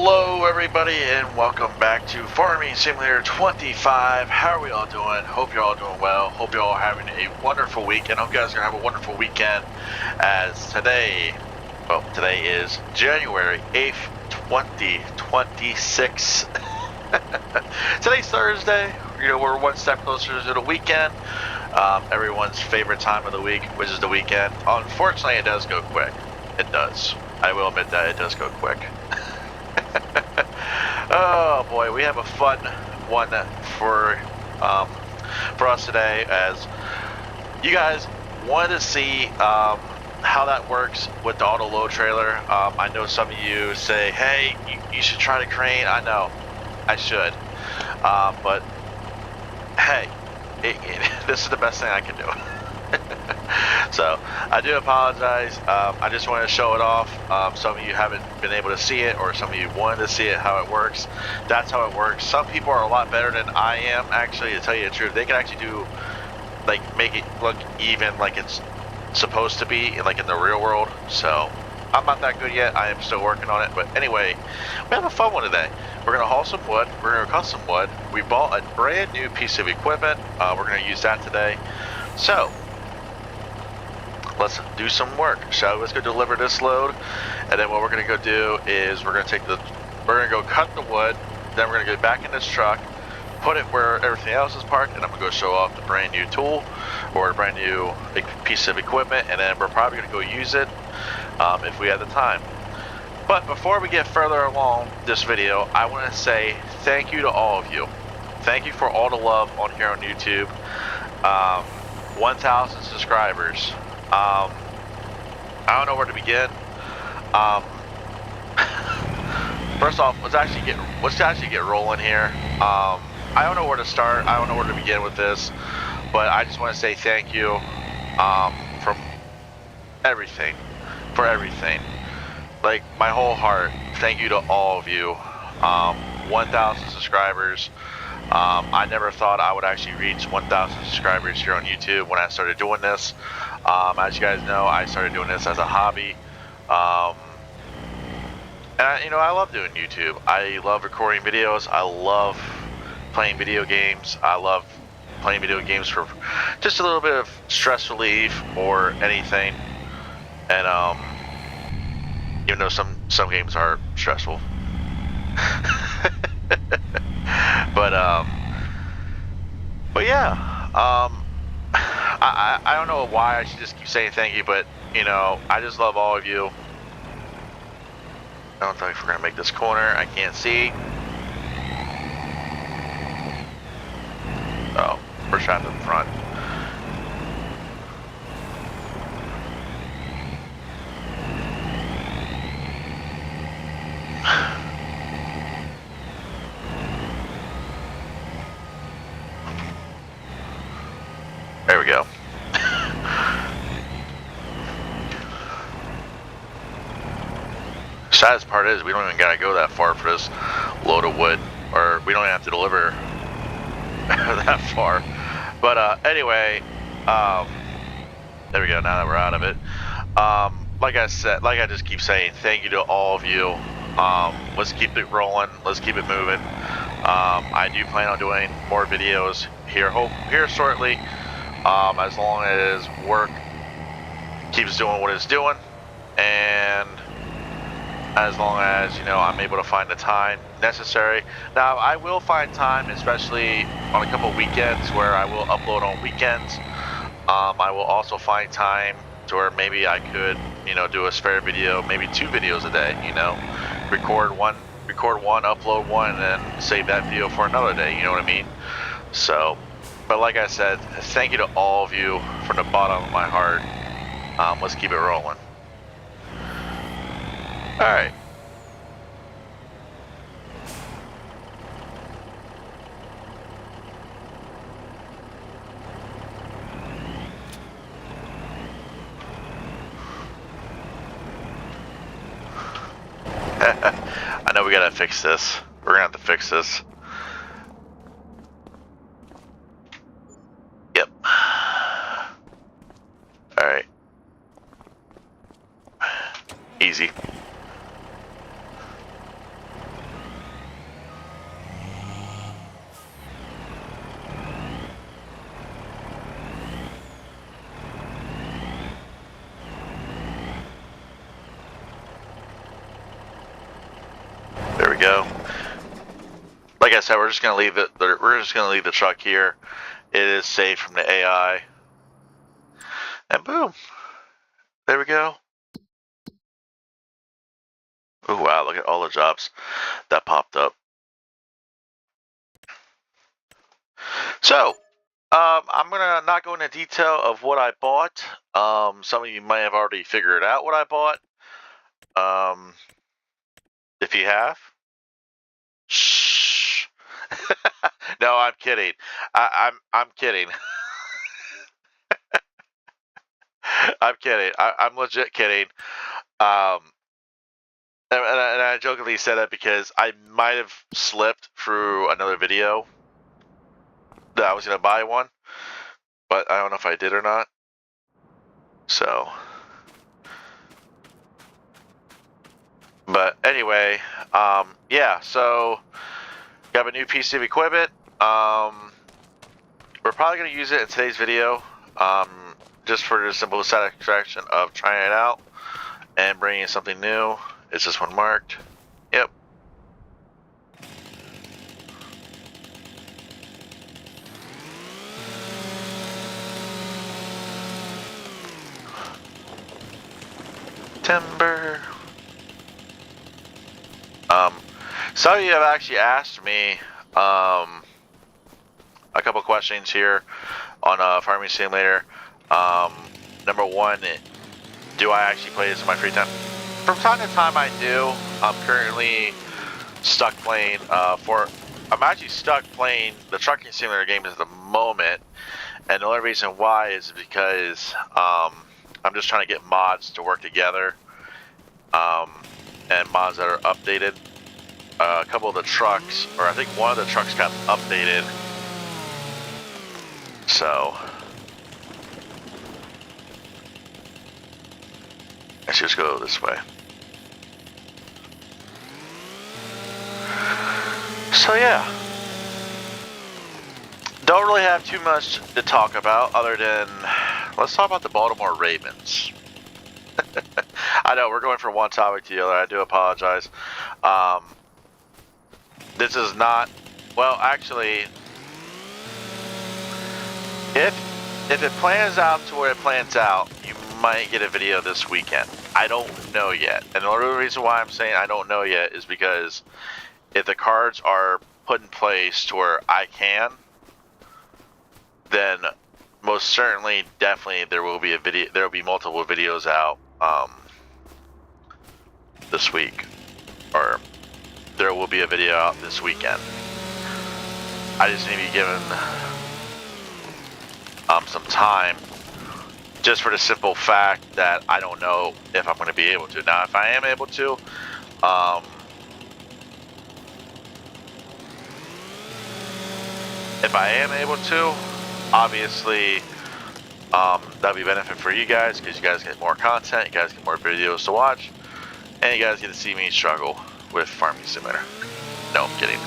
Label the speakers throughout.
Speaker 1: Hello everybody and welcome back to Farming Simulator 25. How are we all doing? Hope you're all doing well. Hope you're all having a wonderful week and hope you guys are going to have a wonderful weekend as today is January 8th, 2026. Today's Thursday. You know, we're one step closer to the weekend. Everyone's favorite time of the week, which is the weekend. Unfortunately, it does go quick. It does. I will admit that it does go quick. Oh boy, we have a fun one for us today, as you guys wanted to see how that works with the auto load trailer. I know some of you say, hey, you should try the crane. I know, I should, but hey, this is the best thing I can do. So I do apologize. I just wanted to show it off. Some of you haven't been able to see it, or some of you wanted to see it, how it works. That's how it works. Some people are a lot better than I am, actually, to tell you the truth. They can actually do, like, make it look even like it's supposed to be, like in the real world. So I'm not that good yet. I am still working on it. But anyway, we have a fun one today. We're going to haul some wood. We're going to cut some wood. We bought a brand new piece of equipment. We're going to use that today. So let's do some work. So let's go deliver this load, and then what we're gonna go do is we're gonna go cut the wood, then we're gonna go back in this truck, put it where everything else is parked, and I'm gonna go show off the brand new tool or a brand new piece of equipment, and then we're probably gonna go use it if we have the time. But before we get further along this video, I want to say thank you to all of you. Thank you for all the love on here on YouTube. 1,000 subscribers. I don't know where to begin. First off, let's actually get rolling here. I don't know where to start. I don't know where to begin with this, but I just want to say thank you from everything, for everything. Like, my whole heart. Thank you to all of you. 1,000 subscribers. I never thought I would actually reach 1,000 subscribers here on YouTube when I started doing this. As you guys know, I started doing this as a hobby. And you know, I love doing YouTube. I love recording videos. I love playing video games. I love playing video games for just a little bit of stress relief or anything. And even though some games are stressful. But yeah, I don't know why I should just keep saying thank you, but you know, I just love all of you. I don't know if we're gonna make this corner. I can't see. Oh, we're shot to the front. There we go. Saddest part is we don't even gotta go that far for this load of wood, or we don't even have to deliver that far. But anyway, there we go. Now that we're out of it, like I said, like I just keep saying, thank you to all of you. Let's keep it rolling. Let's keep it moving. I do plan on doing more videos here shortly. As long as work keeps doing what it's doing, and as long as, you know, I'm able to find the time necessary. Now, I will find time, especially on a couple of weekends where I will upload on weekends. I will also find time to where maybe I could, you know, do a spare video, maybe 2 videos a day, you know, record one, upload one, and then save that video for another day, you know what I mean? So, but like I said, thank you to all of you from the bottom of my heart. Let's keep it rolling. All right. I know we gotta fix this. We're gonna have to fix this. Yep. Alright. Easy. I said, we're just gonna leave it. We're just gonna leave the truck here. It is safe from the AI. And boom, there we go. Oh wow, look at all the jobs that popped up. So, I'm gonna not go into detail of what I bought. Some of you might have already figured out what I bought. If you have, shh. No, I'm kidding. I'm kidding. I'm kidding. I'm legit kidding. And I jokingly said that because I might have slipped through another video that I was gonna buy one, but I don't know if I did or not. So, but anyway, yeah. So, got a new piece of equipment. We're probably gonna use it in today's video, just for the simple satisfaction of trying it out and bringing something new. Is this one marked? Yep. Timber. Some of you have actually asked me a couple questions here on Farming Simulator. Number one, do I actually play this in my free time? From time to time I do. I'm currently stuck playing I'm actually stuck playing the Trucking Simulator games at the moment, and the only reason why is because I'm just trying to get mods to work together, and mods that are updated. A couple of the trucks, or I think one of the trucks got updated, so let's just go this way. So yeah, don't really have too much to talk about other than let's talk about the Baltimore Ravens. I know we're going from one topic to the other. I do apologize. This is not, well, actually, if it plans out to where it plans out, you might get a video this weekend. I don't know yet, and the only reason why I'm saying I don't know yet is because if the cards are put in place to where I can, then most certainly, definitely, there will be a video. There will be multiple videos out this week, or there will be a video out this weekend. I just need to be given some time, just for the simple fact that I don't know if I'm going to be able to. Now, if I am able to, obviously, that'll be a benefit for you guys because you guys get more content, you guys get more videos to watch, and you guys get to see me struggle with Farming Simulator. No, I'm kidding.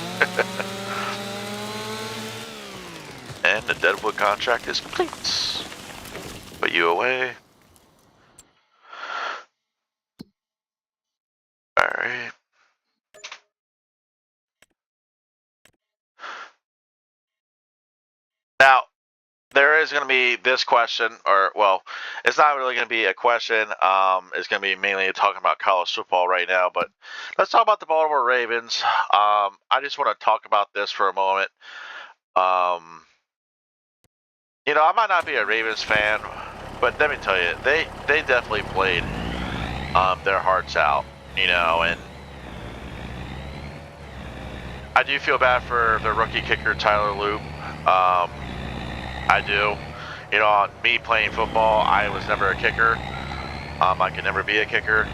Speaker 1: And the Deadwood contract is complete. Put you away. Alright. Now, there is going to be this question, or, well, it's not really going to be a question. It's going to be mainly talking about college football right now, but let's talk about the Baltimore Ravens. I just want to talk about this for a moment. You know, I might not be a Ravens fan, but let me tell you, they definitely played their hearts out, you know, and I do feel bad for the rookie kicker, Tyler Loop. I do. You know, me playing football, I was never a kicker. I could never be a kicker.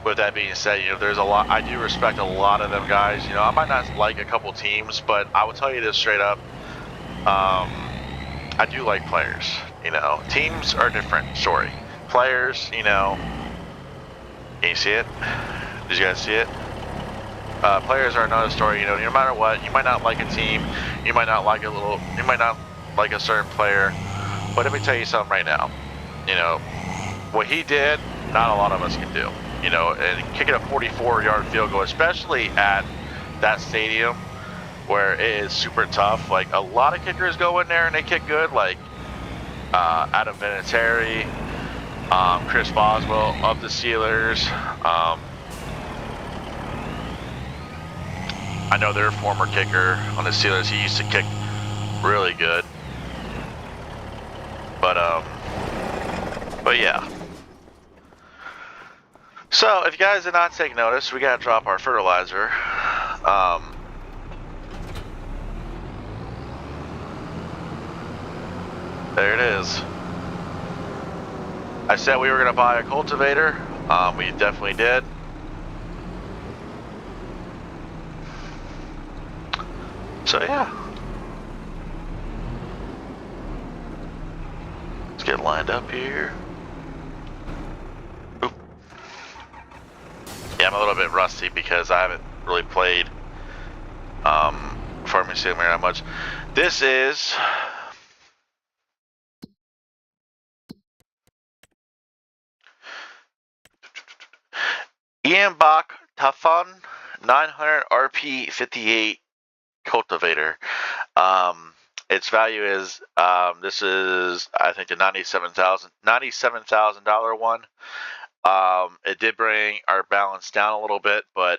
Speaker 1: With that being said, you know, there's a lot, I do respect a lot of them guys. You know, I might not like a couple teams, but I will tell you this straight up. I do like players, you know. Teams are a different story. Players, you know, can you see it? Did you guys see it? Players are another story, you know. No matter what, you might not like a team, you might not like a certain player, but let me tell you something right now. You know, what he did, not a lot of us can do. You know, and kicking a 44-yard field goal, especially at that stadium where it is super tough. Like a lot of kickers go in there and they kick good, like Adam Vinatieri, Chris Boswell of the Steelers. I know their former kicker on the Steelers, he used to kick really good. But yeah. So if you guys did not take notice, we gotta drop our fertilizer. There it is. I said we were gonna buy a cultivator. We definitely did. So yeah. Let's get lined up here. Oop. Yeah, I'm a little bit rusty because I haven't really played Farming Simulator that much. This is Ian Bach Tafon 900 RP 58 cultivator. Its value is this is, I think, the $97,000 one. It did bring our balance down a little bit, but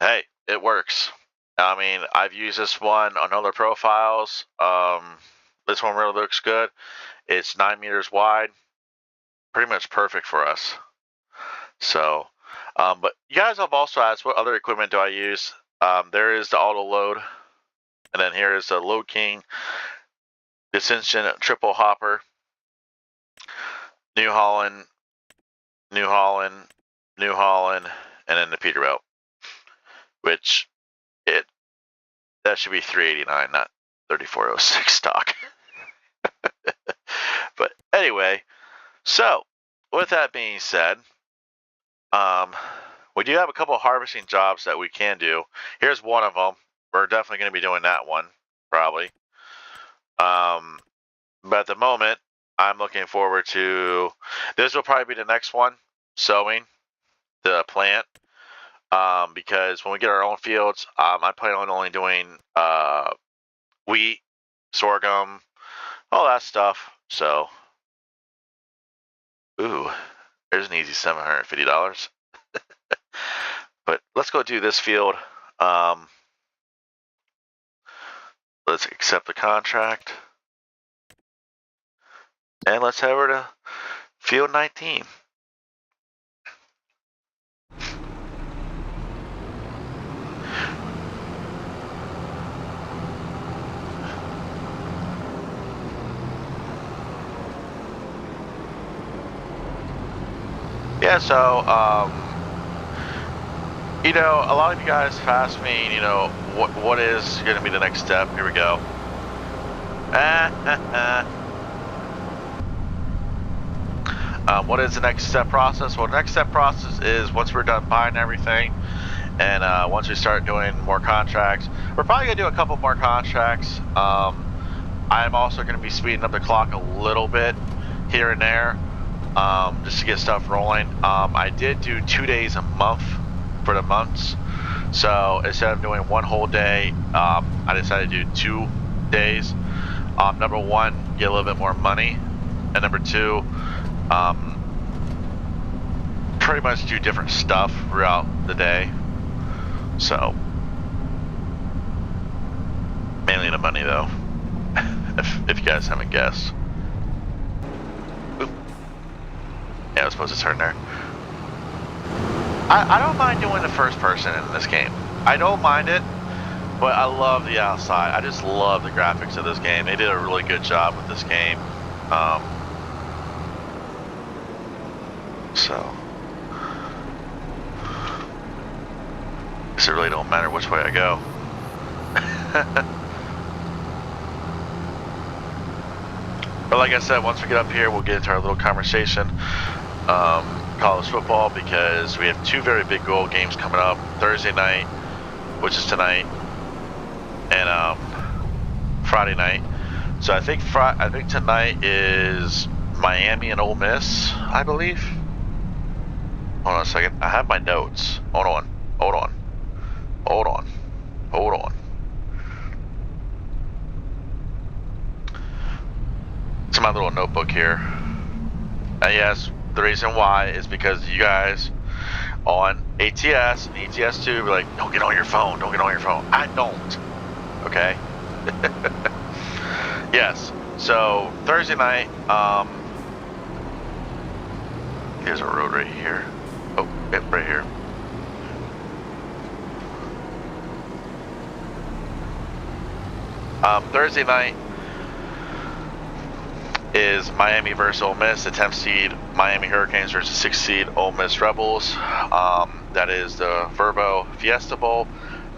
Speaker 1: hey, it works. I mean, I've used this one on other profiles. This one really looks good. It's 9 meters wide, pretty much perfect for us. So, but you guys have also asked, what other equipment do I use? There is the auto load, and then here is the Load King Dissension triple hopper, New Holland, New Holland, New Holland, and then the Peterbilt, which that should be 389, not 3406 stock. But anyway, so with that being said, we do have a couple of harvesting jobs that we can do. Here's one of them. We're definitely going to be doing that one, probably. But at the moment, I'm looking forward to, this will probably be the next one, sowing the plant. Because when we get our own fields, I plan on only doing wheat, sorghum, all that stuff. So, ooh, there's an easy $750. But let's go do this field. Let's accept the contract. And let's head over to field 19. Yeah, so, you know, a lot of you guys have asked me, you know, what is going to be the next step. Here we go. What is the next step process? Well, the next step process is once we're done buying everything, and once we start doing more contracts, we're probably going to do a couple more contracts. I'm also going to be speeding up the clock a little bit here and there. Just to get stuff rolling. I did do 2 days a month for the months, so instead of doing one whole day, I decided to do 2 days. Number one, get a little bit more money, and number two, pretty much do different stuff throughout the day. So mainly the money though, if you guys haven't guessed. Yeah, I was supposed to turn there. I don't mind doing the first person in this game. I don't mind it, but I love the outside. I just love the graphics of this game. They did a really good job with this game. So, it really don't matter which way I go. But like I said, once we get up here, we'll get into our little conversation. College football, because we have 2 very big goal games coming up. Thursday night, which is tonight, and Friday night. So I think tonight is Miami and Ole Miss, I believe. Hold on a second. I have my notes. Hold on. Hold on. Hold on. It's my little notebook here. And yes, the reason why is because you guys on ATS and ETS2 be like, don't get on your phone, don't get on your phone. I don't. Okay? Yes. So Thursday night, here's a road right here. Oh, yep, right here. Thursday night is Miami versus Ole Miss, the 10th seed Miami Hurricanes versus 6th seed Ole Miss Rebels. That is the Verbo Fiesta Bowl,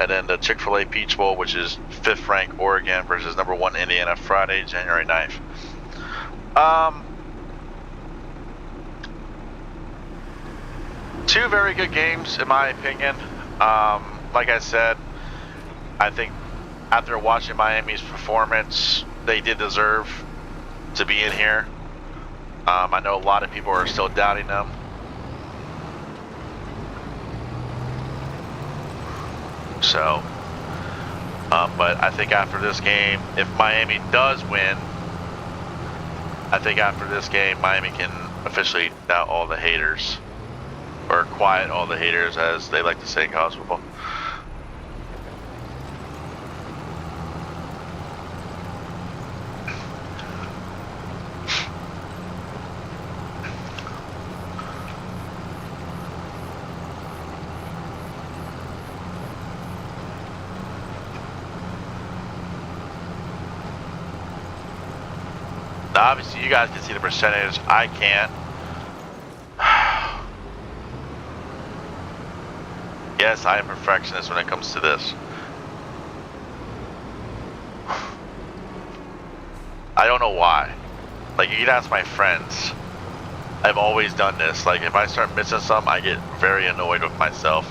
Speaker 1: and then the Chick-fil-A Peach Bowl, which is 5th ranked Oregon versus number 1 Indiana, Friday, January 9th. Two very good games, in my opinion. Like I said, I think after watching Miami's performance, they did deserve to be in here. I know a lot of people are still doubting them. So, but I think after this game, if Miami does win, I think after this game, Miami can officially doubt all the haters. Or quiet all the haters, as they like to say in college football. Now, obviously, you guys can see the percentage. I can't. Yes, I am a perfectionist when it comes to this. I don't know why. Like, you can ask my friends. I've always done this. Like, if I start missing something, I get very annoyed with myself.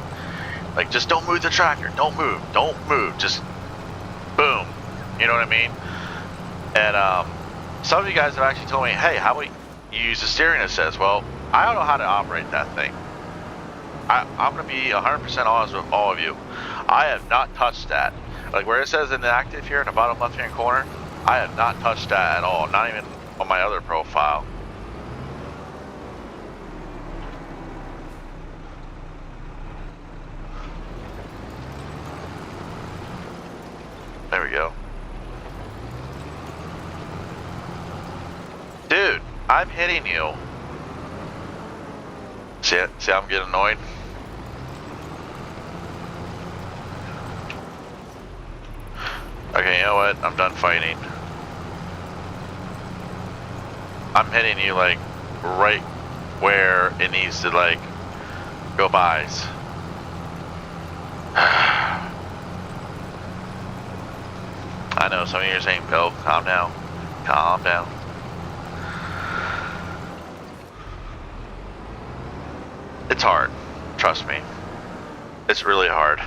Speaker 1: Like, just don't move the tracker. Don't move. Don't move. Just boom. You know what I mean? And some of you guys have actually told me, hey, how about you use the steering assist? Well, I don't know how to operate that thing. I'm going to be 100% honest with all of you. I have not touched that. Like where it says inactive here in the bottom left hand corner, I have not touched that at all. Not even on my other profile. There we go. Dude, I'm hitting you. See it? See how I'm getting annoyed? Okay, you know what? I'm done fighting. I'm hitting you like right where it needs to like go bys. I know some of you are saying, Bill, calm down. Calm down. It's hard. Trust me. It's really hard.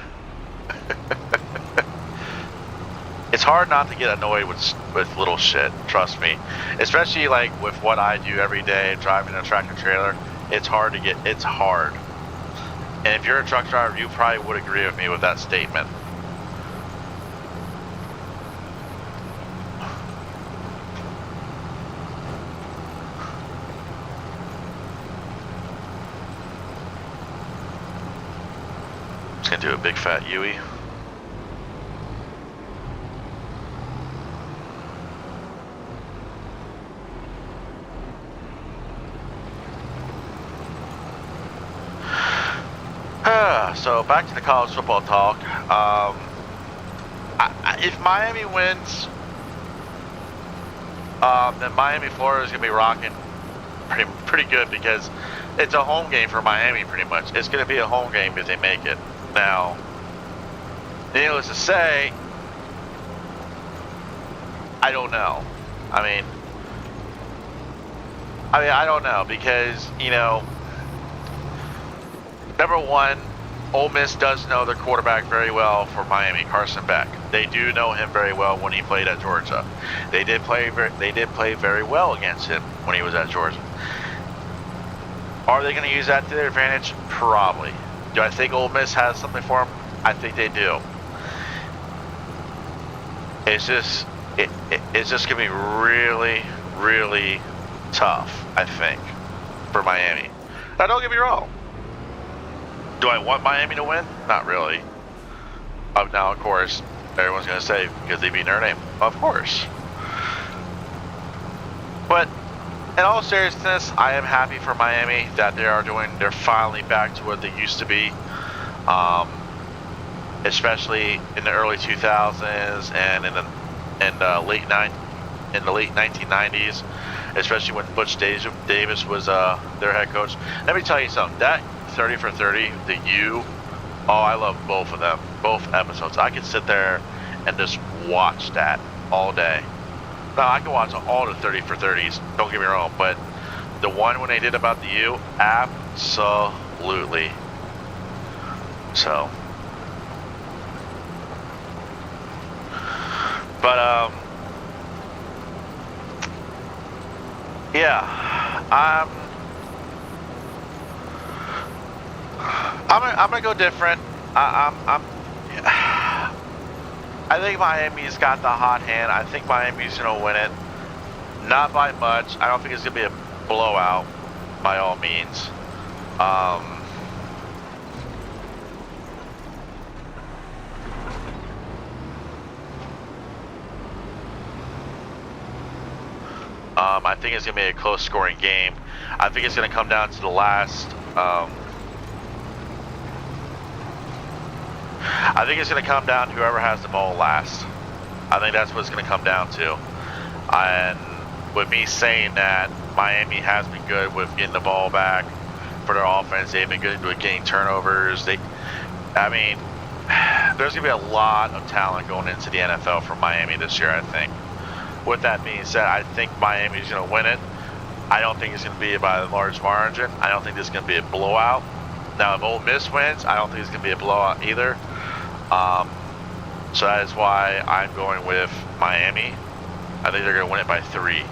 Speaker 1: It's hard not to get annoyed with little shit. Trust me. Especially like with what I do every day, driving a tractor trailer. It's hard to get. It's hard. And if you're a truck driver, you probably would agree with me with that statement. Just gonna do a big fat Yui. So back to the college football talk. If Miami wins, then Miami, Florida is gonna be rocking pretty good because it's a home game for Miami. Pretty much, it's gonna be a home game if they make it. Now, needless to say, I don't know. I mean, I don't know because you know, number one, Ole Miss does know their quarterback very well for Miami, Carson Beck. They do know him very well when he played at Georgia. They did play very well against him when he was at Georgia. Are they going to use that to their advantage? Probably. Do I think Ole Miss has something for him? I think they do. It's just it's just gonna be really, really tough, I think, for Miami. Now, don't get me wrong. Do I want Miami to win? Not really. Now, of course, everyone's gonna say because they beat Notre Dame. Of course. But in all seriousness, I am happy for Miami that they're finally back to what they used to be. Especially in the early 2000s and in the late 1990s, especially when Butch Davis was their head coach. Let me tell you something. That 30 for 30, the U, oh, I love both of them, both episodes. I could sit there and just watch that all day. Now, I can watch all the 30 for 30s, don't get me wrong, but the one when they did about the U, absolutely. So, but yeah, I'm gonna go different. I think Miami's got the hot hand. I think Miami's gonna win it, not by much. I don't think it's gonna be a blowout, by all means. I think it's going to be a close scoring game. I think it's going to come down to the last. I think it's going to come down to whoever has the ball last. I think that's what it's going to come down to. And with me saying that, Miami has been good with getting the ball back for their offense. They've been good with getting turnovers. There's going to be a lot of talent going into the NFL for Miami this year, I think. With that being said, I think Miami's going to win it. I don't think it's going to be by a large margin. I don't think this is going to be a blowout. Now, if Ole Miss wins, I don't think it's going to be a blowout either. So that is why I'm going with Miami. I think they're going to win it by 3.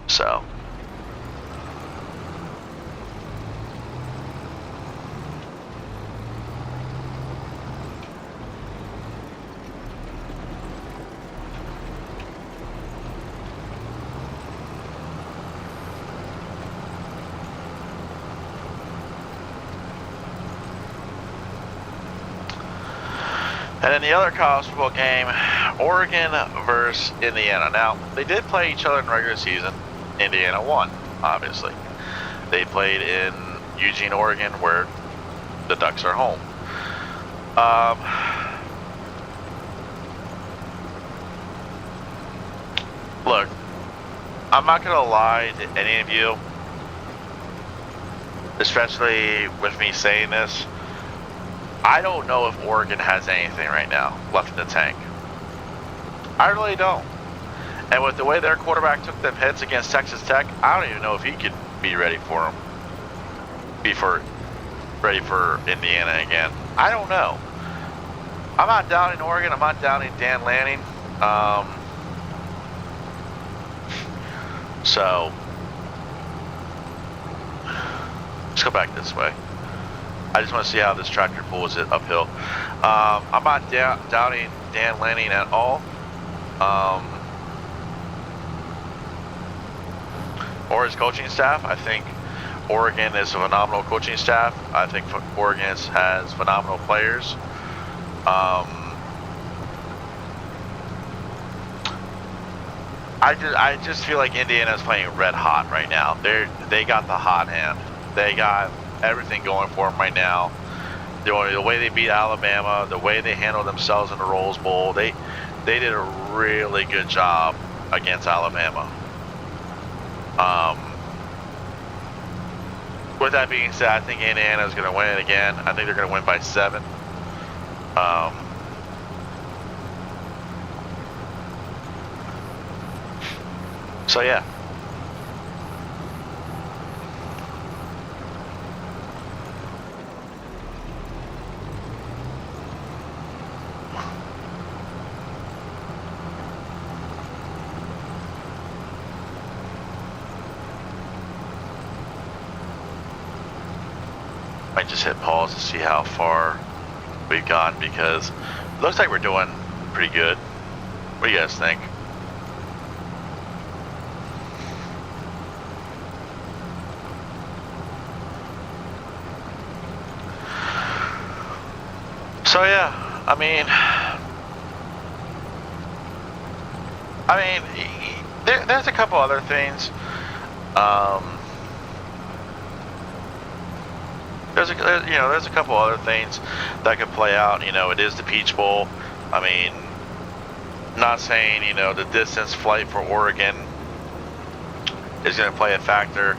Speaker 1: So. And then the other college football game, Oregon versus Indiana. Now, they did play each other in regular season. Indiana won, obviously. They played in Eugene, Oregon, where the Ducks are home. Look, I'm not going to lie to any of you, especially with me saying this. I don't know if Oregon has anything right now left in the tank. I really don't. And with the way their quarterback took them hits against Texas Tech, I don't even know if he could be ready for them. Ready for Indiana again. I don't know. I'm not doubting Oregon. I'm not doubting Dan Lanning. So let's go back this way. I just want to see how this tractor pulls it uphill. I'm not doubting Dan Lanning at all. Or his coaching staff. I think Oregon is a phenomenal coaching staff. I think Oregon has phenomenal players. I just feel like Indiana is playing red hot right now. They got the hot hand. They got everything going for them right now. The way they beat Alabama, the way they handled themselves in the Rose Bowl, they did a really good job against Alabama. With that being said, I think Indiana is going to win it again. I think they're going to win by 7. So yeah. Might just hit pause to see how far we've gone, because it looks like we're doing pretty good. What do you guys think? So yeah, I mean, there's a couple other things. There's a couple other things that could play out. You know, it is the Peach Bowl. I mean, not saying, you know, the distance flight for Oregon is going to play a factor.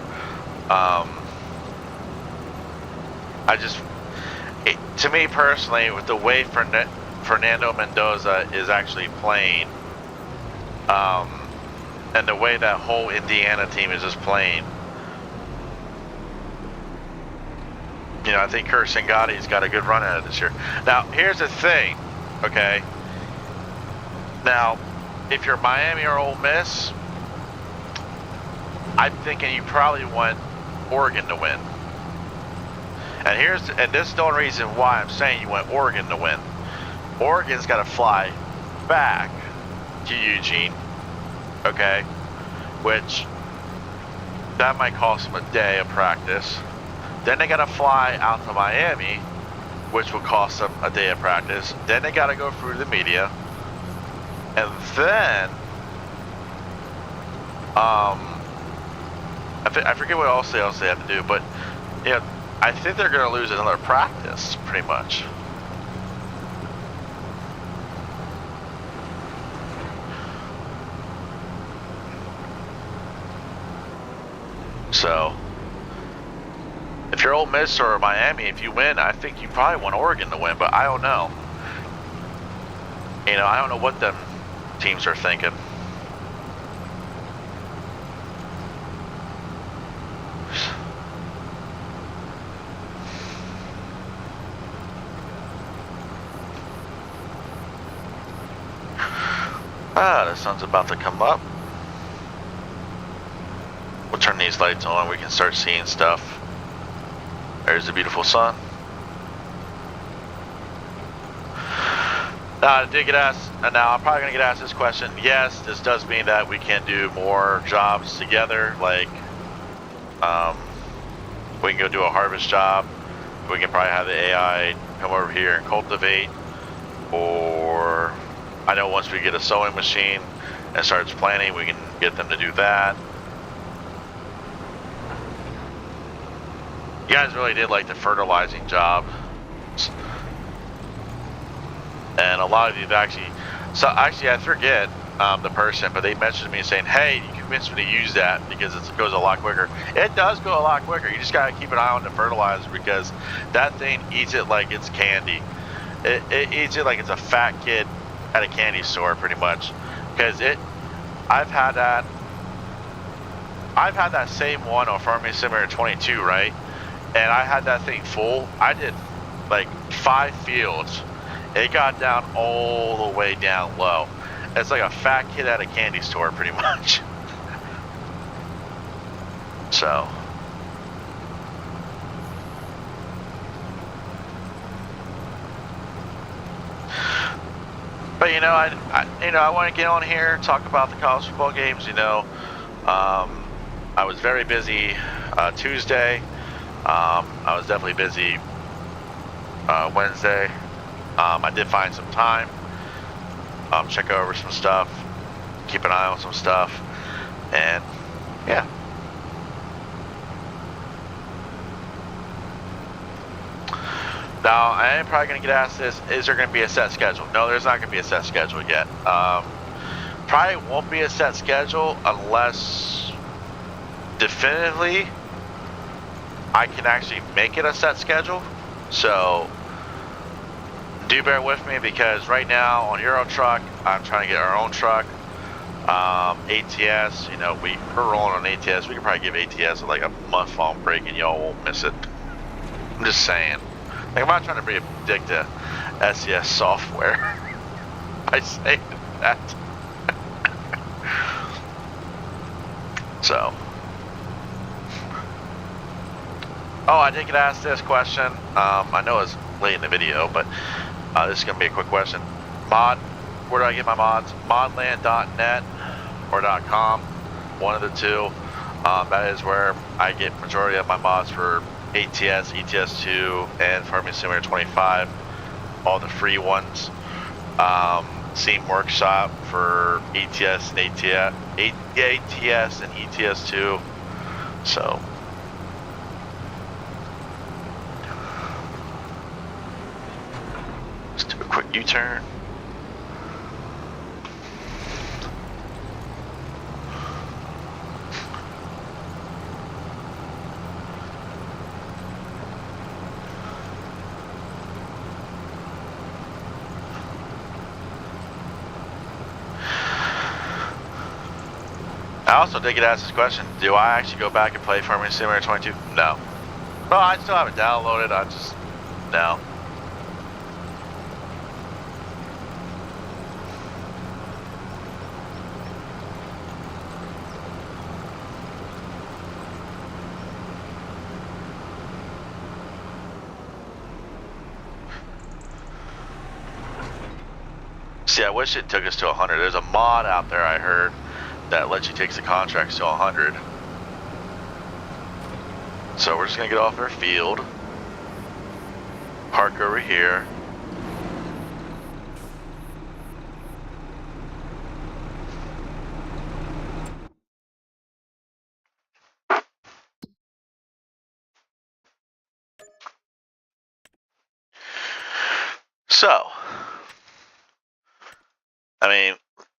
Speaker 1: To me personally, with the way Fernando Mendoza is actually playing, and the way that whole Indiana team is just playing, you know, I think Kurt Singotti's got a good run at it this year. Now, here's the thing, okay? Now, if you're Miami or Ole Miss, I'm thinking you probably want Oregon to win. And this is the only reason why I'm saying you want Oregon to win. Oregon's got to fly back to Eugene, okay? Which, that might cost them a day of practice. Then they got to fly out to Miami, which will cost them a day of practice. Then they got to go through the media. And then, I forget what else they have to do, but, you know, I think they're going to lose another practice, pretty much. So, if you're Ole Miss or Miami, if you win, I think you probably want Oregon to win, but I don't know. You know, I don't know what them teams are thinking. The sun's about to come up. We'll turn these lights on, we can start seeing stuff. There's the beautiful sun. Now, I did get asked, and now I'm probably going to get asked this question. Yes, this does mean that we can do more jobs together, like we can go do a harvest job. We can probably have the AI come over here and cultivate, or I know once we get a sewing machine and starts planting, we can get them to do that. You guys really did like the fertilizing job. And a lot of you have actually, I forget the person, but they mentioned me saying, hey, you convinced me to use that because it goes a lot quicker. It does go a lot quicker. You just got to keep an eye on the fertilizer, because that thing eats it like it's candy. It eats it like it's a fat kid at a candy store, pretty much. Because I've had that same one on Farming Simulator 22, right? And I had that thing full. I did like 5 fields. It got down all the way down low. It's like a fat kid at a candy store, pretty much. So. But you know, I want to get on here, talk about the college football games. You know, I was very busy Tuesday. I was definitely busy Wednesday. I did find some time, check over some stuff, keep an eye on some stuff, and yeah. Now, I am probably going to get asked this, is there going to be a set schedule? No, there's not going to be a set schedule yet. Probably won't be a set schedule unless definitively I can actually make it a set schedule. So do bear with me, because right now on Euro Truck, I'm trying to get our own truck. ATS, you know, we're rolling on ATS. We can probably give ATS like a month-long break and y'all won't miss it. I'm just saying. Like, I'm not trying to be a dick to SES software. I say that. So. Oh, I did get asked this question. I know it's late in the video, but this is going to be a quick question. Where do I get my mods? Modland.net or .com, one of the two. That is where I get majority of my mods for ATS, ETS2, and Farming Simulator 25, all the free ones. Steam Workshop for ATS and ATS and ETS2. So let's do a quick U-turn. I also did get asked this question, do I actually go back and play Farming Simulator 22? No. Well, I still haven't downloaded, no. See, I wish it took us to 100. There's a mod out there I heard that lets you take the contracts to 100. So we're just gonna get off our field, park over here. So, I mean,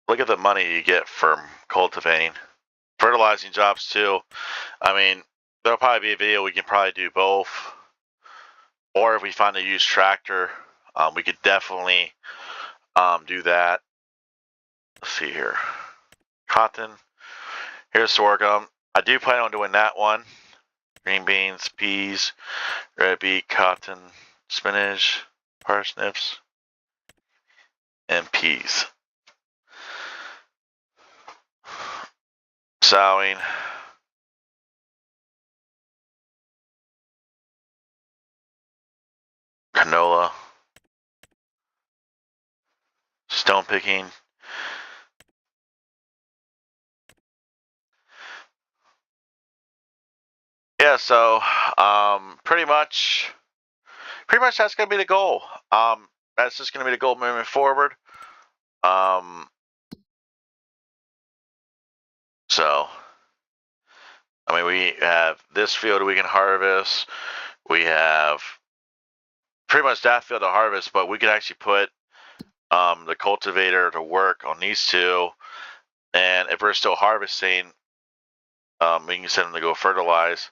Speaker 1: look at the money you get from cultivating. Fertilizing jobs too. I mean, there'll probably be a video we can probably do both. Or if we find a used tractor, we could definitely do that. Let's see here. Cotton. Here's sorghum. I do plan on doing that one. Green beans, peas, red beet, cotton, spinach, parsnips, and peas. Sowing. Canola. Stone picking. Yeah, so pretty much that's gonna be the goal. That's just gonna be the goal moving forward. So I mean, we have this field we can harvest. We have pretty much that field to harvest, but we could actually put the cultivator to work on these two. And if we're still harvesting, we can send them to go fertilize.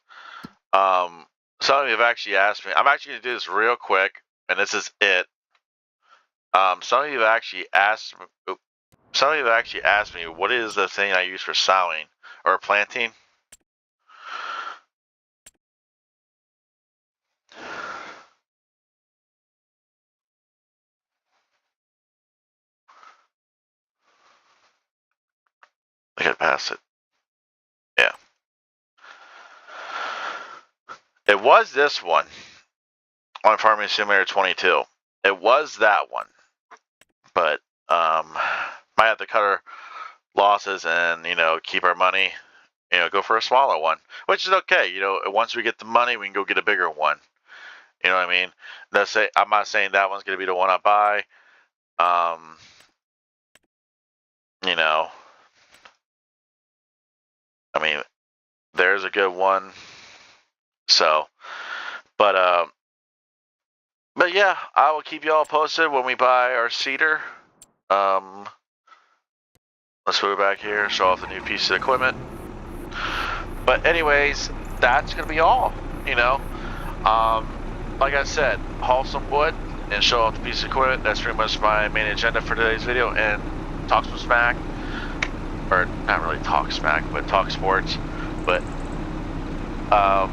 Speaker 1: Some of you have actually asked me, I'm actually going to do this real quick, and this is it. Some of you have actually asked me, what is the thing I use for sowing or planting? I gotta pass it. Yeah. It was this one on Farming Simulator 22. It was that one. But might have to cut our losses and, keep our money, go for a smaller one, which is okay. Once we get the money, we can go get a bigger one. You know what I mean? I'm not saying that one's going to be the one I buy. I mean, there's a good one. So, but yeah, I will keep you all posted when we buy our seeder. Let's move back here, show off the new piece of equipment. But anyways, that's gonna be all. Like I said, haul some wood and show off the piece of equipment. That's pretty much my main agenda for today's video. And talk some smack, or not really talk smack, but talk sports. But I'm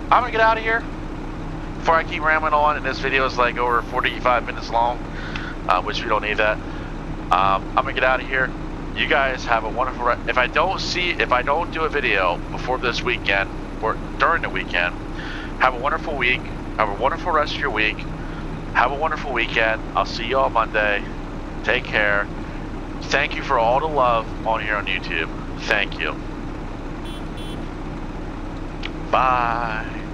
Speaker 1: gonna get out of here before I keep rambling on. And this video is like over 45 minutes long, which we don't need that. I'm gonna get out of here. You guys have a wonderful. If I don't do a video before this weekend or during the weekend, Have a wonderful week. Have a wonderful rest of your week. Have a wonderful weekend. I'll see you all Monday. Take care. Thank you for all the love on here on YouTube. Thank you. Bye.